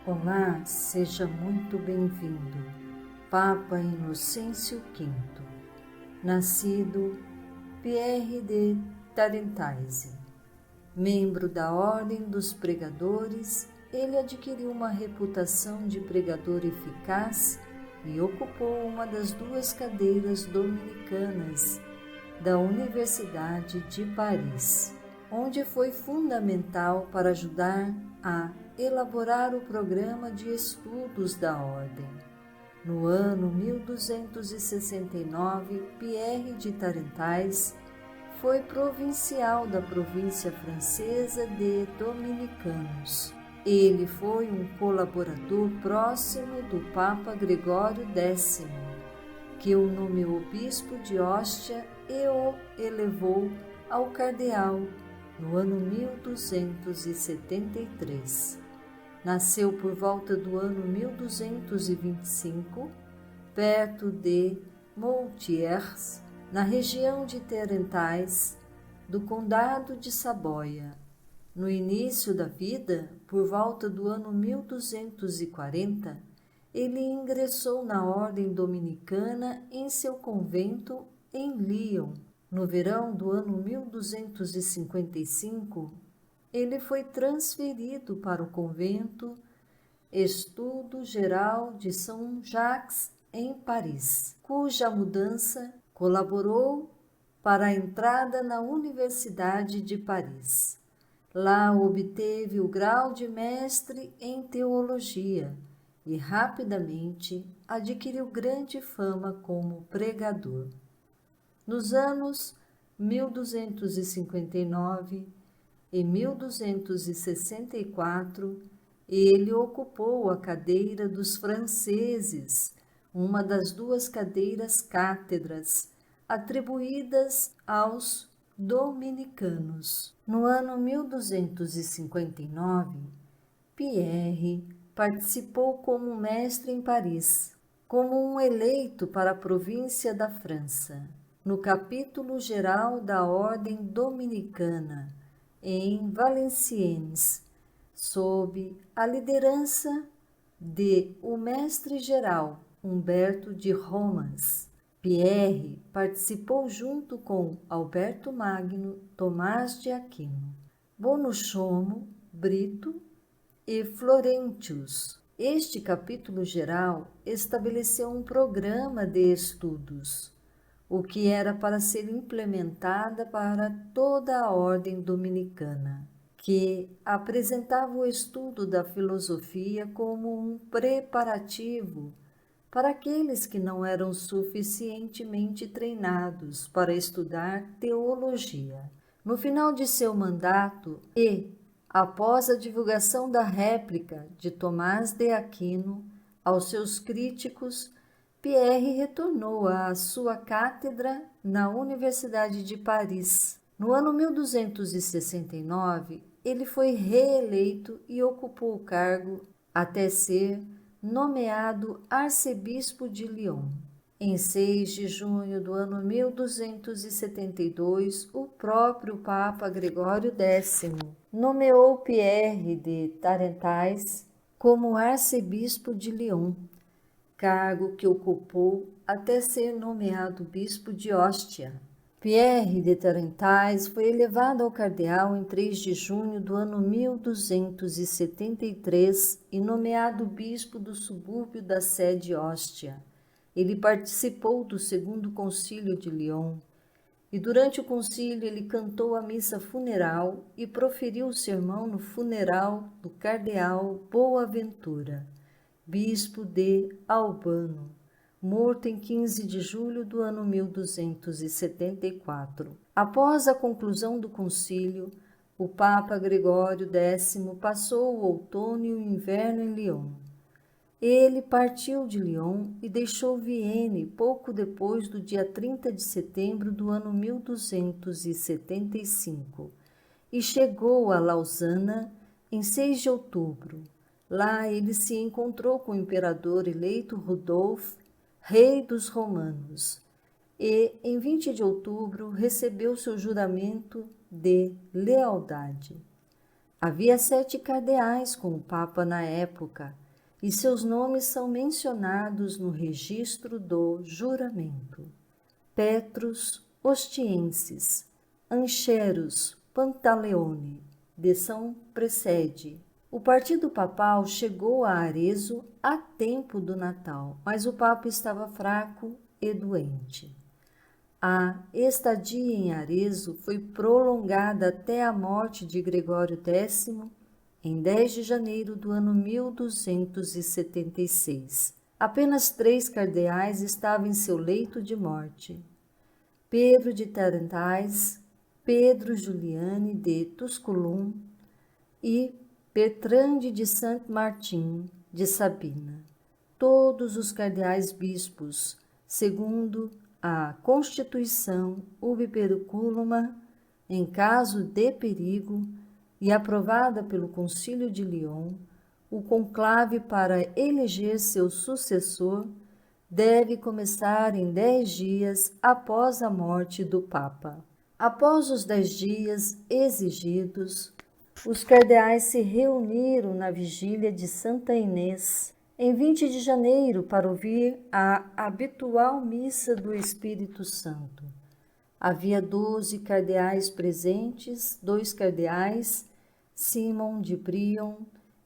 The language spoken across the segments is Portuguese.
Olá, seja muito bem-vindo, Papa Inocêncio V, nascido Pierre de Tarentaise. Membro da Ordem dos Pregadores, ele adquiriu uma reputação de pregador eficaz e ocupou uma das duas cadeiras dominicanas da Universidade de Paris, onde foi fundamental para ajudar a elaborar o programa de estudos da Ordem. No ano 1269, Pierre de Tarentaise foi provincial da província francesa de Dominicanos. Ele foi um colaborador próximo do Papa Gregório X, que o nomeou bispo de Ostia e o elevou ao cardeal no ano 1273. Nasceu por volta do ano 1225, perto de Moutiers, na região de Tarentaise, do Condado de Saboia. No início da vida, por volta do ano 1240, ele ingressou na Ordem Dominicana em seu convento em Lyon. No verão do ano 1255, ele foi transferido para o convento Estudo Geral de São Jacques, em Paris, cuja mudança colaborou para a entrada na Universidade de Paris. Lá obteve o grau de mestre em teologia e rapidamente adquiriu grande fama como pregador. Nos anos 1259 e 1264, ele ocupou a cadeira dos franceses, uma das duas cadeiras cátedras atribuídas aos dominicanos. No ano 1259, Pierre participou como mestre em Paris, como um eleito para a província da França, no capítulo geral da Ordem Dominicana, em Valenciennes, sob a liderança de o mestre-geral Humberto de Romas. Pierre participou junto com Alberto Magno, Tomás de Aquino, Bonochomo, Brito e Florentius. Este capítulo geral estabeleceu um programa de estudos, o que era para ser implementada para toda a ordem dominicana, que apresentava o estudo da filosofia como um preparativo para aqueles que não eram suficientemente treinados para estudar teologia. No final de seu mandato e após a divulgação da réplica de Tomás de Aquino aos seus críticos, Pierre retornou à sua cátedra na Universidade de Paris. No ano 1269, ele foi reeleito e ocupou o cargo até ser nomeado arcebispo de Lyon. Em 6 de junho do ano 1272, o próprio Papa Gregório X nomeou Pierre de Tarentaise como arcebispo de Lyon, cargo que ocupou até ser nomeado bispo de Ostia. Pierre de Tarentaise foi elevado ao cardeal em 3 de junho do ano 1273 e nomeado bispo do subúrbio da sede Ostia. Ele participou do segundo concílio de Lyon e durante o concílio ele cantou a missa funeral e proferiu o sermão no funeral do cardeal Boaventura, bispo de Albano, morto em 15 de julho do ano 1274. Após a conclusão do concílio, o Papa Gregório X passou o outono e o inverno em Lyon. Ele partiu de Lyon e deixou Vienne pouco depois do dia 30 de setembro do ano 1275 e chegou a Lausana em 6 de outubro. Lá ele se encontrou com o imperador eleito Rodolfo, rei dos romanos, e em 20 de outubro recebeu seu juramento de lealdade. Havia 7 cardeais com o Papa na época, e seus nomes são mencionados no registro do juramento. Petrus Ostienses, Ancherus Pantaleone, de São Precede. O partido papal chegou a Arezzo a tempo do Natal, mas o Papa estava fraco e doente. A estadia em Arezzo foi prolongada até a morte de Gregório X, em 10 de janeiro do ano 1276. Apenas 3 cardeais estavam em seu leito de morte: Pedro de Tarentais, Pedro Giuliani de Tusculum e Bertrande de Saint-Martin de Sabina. Todos os cardeais bispos, segundo a Constituição ubi periculum, em caso de perigo, e aprovada pelo Concílio de Lyon, o conclave para eleger seu sucessor deve começar em 10 dias após a morte do Papa. Após os 10 dias exigidos, os cardeais se reuniram na vigília de Santa Inês, em 20 de janeiro, para ouvir a habitual missa do Espírito Santo. Havia 12 cardeais presentes, 2 cardeais, Simon de Brion,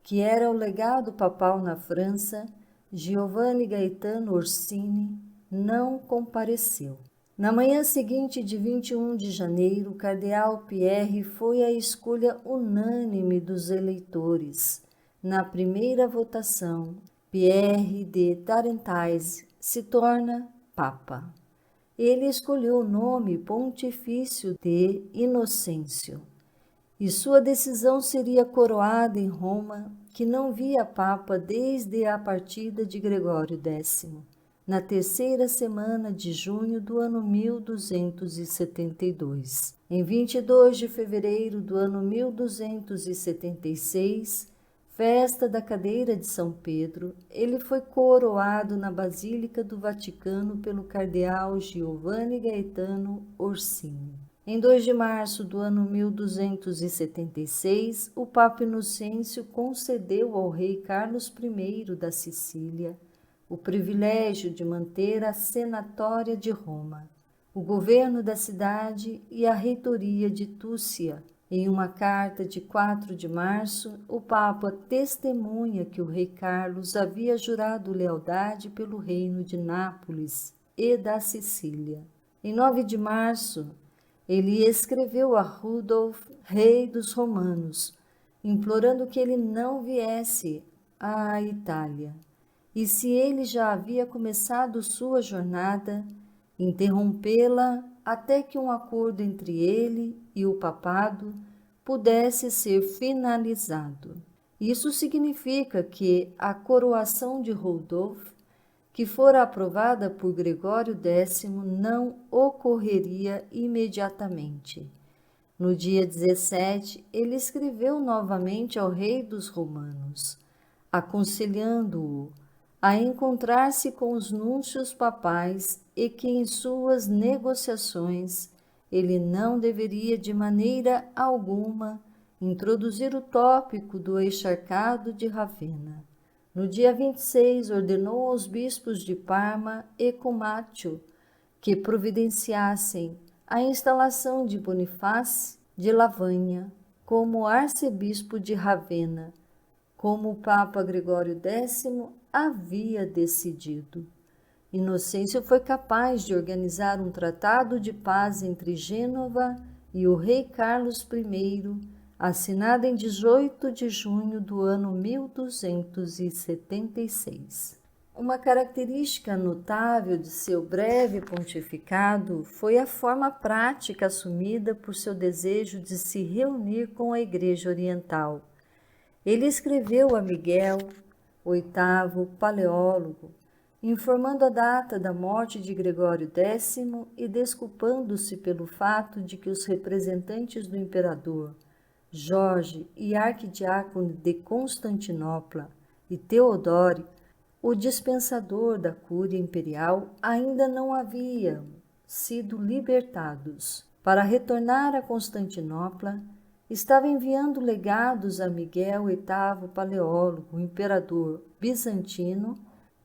que era o legado papal na França, Giovanni Gaetano Orsini, não compareceu. Na manhã seguinte de 21 de janeiro, o cardeal Pierre foi a escolha unânime dos eleitores. Na primeira votação, Pierre de Tarentais se torna Papa. Ele escolheu o nome pontifício de Inocêncio, e sua decisão seria coroada em Roma, que não via Papa desde a partida de Gregório X, na terceira semana de junho do ano 1272. Em 22 de fevereiro do ano 1276, festa da cadeira de São Pedro, ele foi coroado na Basílica do Vaticano pelo cardeal Giovanni Gaetano Orsini. Em 2 de março do ano 1276, o Papa Inocêncio concedeu ao rei Carlos I da Sicília o privilégio de manter a senatória de Roma, o governo da cidade e a reitoria de Túcia. Em uma carta de 4 de março, o Papa testemunha que o rei Carlos havia jurado lealdade pelo reino de Nápoles e da Sicília. Em 9 de março, ele escreveu a Rudolf, rei dos romanos, implorando que ele não viesse à Itália. E se ele já havia começado sua jornada, interrompê-la até que um acordo entre ele e o papado pudesse ser finalizado. Isso significa que a coroação de Rodolfo, que fora aprovada por Gregório X, não ocorreria imediatamente. No dia 17, ele escreveu novamente ao rei dos romanos, aconselhando-o a encontrar-se com os núncios papais e que em suas negociações ele não deveria de maneira alguma introduzir o tópico do encharcado de Ravenna. No dia 26, ordenou aos bispos de Parma e Comacchio que providenciassem a instalação de Bonifácio de Lavagna como arcebispo de Ravenna, como o Papa Gregório X havia decidido. Inocêncio foi capaz de organizar um tratado de paz entre Gênova e o rei Carlos I, assinado em 18 de junho do ano 1276. Uma característica notável de seu breve pontificado foi a forma prática assumida por seu desejo de se reunir com a Igreja Oriental. Ele escreveu a Miguel, oitavo paleólogo, informando a data da morte de Gregório X e desculpando-se pelo fato de que os representantes do imperador, Jorge e arquidiácono de Constantinopla e Teodório, o dispensador da cúria imperial, ainda não haviam sido libertados. Para retornar a Constantinopla, estava enviando legados a Miguel VIII Paleólogo, imperador bizantino,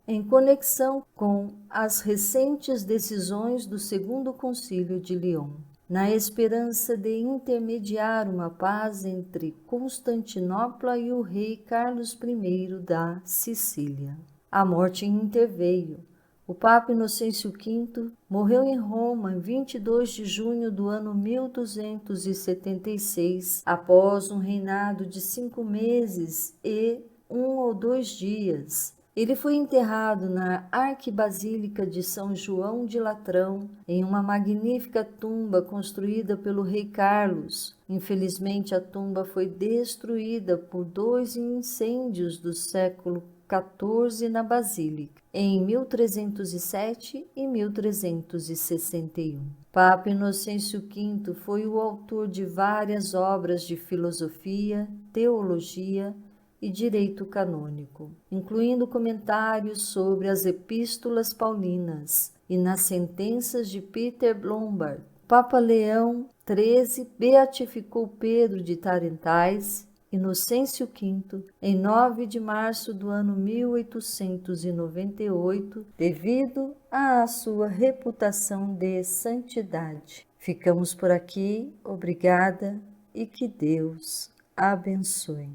em conexão com as recentes decisões do Segundo Concílio de Lyon, na esperança de intermediar uma paz entre Constantinopla e o rei Carlos I da Sicília. A morte interveio. O Papa Inocêncio V morreu em Roma em 22 de junho do ano 1276, após um reinado de 5 meses e 1 ou 2 dias. Ele foi enterrado na Arquibasílica de São João de Latrão, em uma magnífica tumba construída pelo rei Carlos. Infelizmente, a tumba foi destruída por 2 incêndios do século XIV na Basílica, em 1307 e 1361. Papa Inocêncio V foi o autor de várias obras de filosofia, teologia e direito canônico, incluindo comentários sobre as epístolas paulinas e nas sentenças de Peter Lombard. Papa Leão XIII beatificou Pedro de Tarentais, Inocêncio V, em 9 de março do ano 1898, devido à sua reputação de santidade. Ficamos por aqui, obrigada e que Deus abençoe.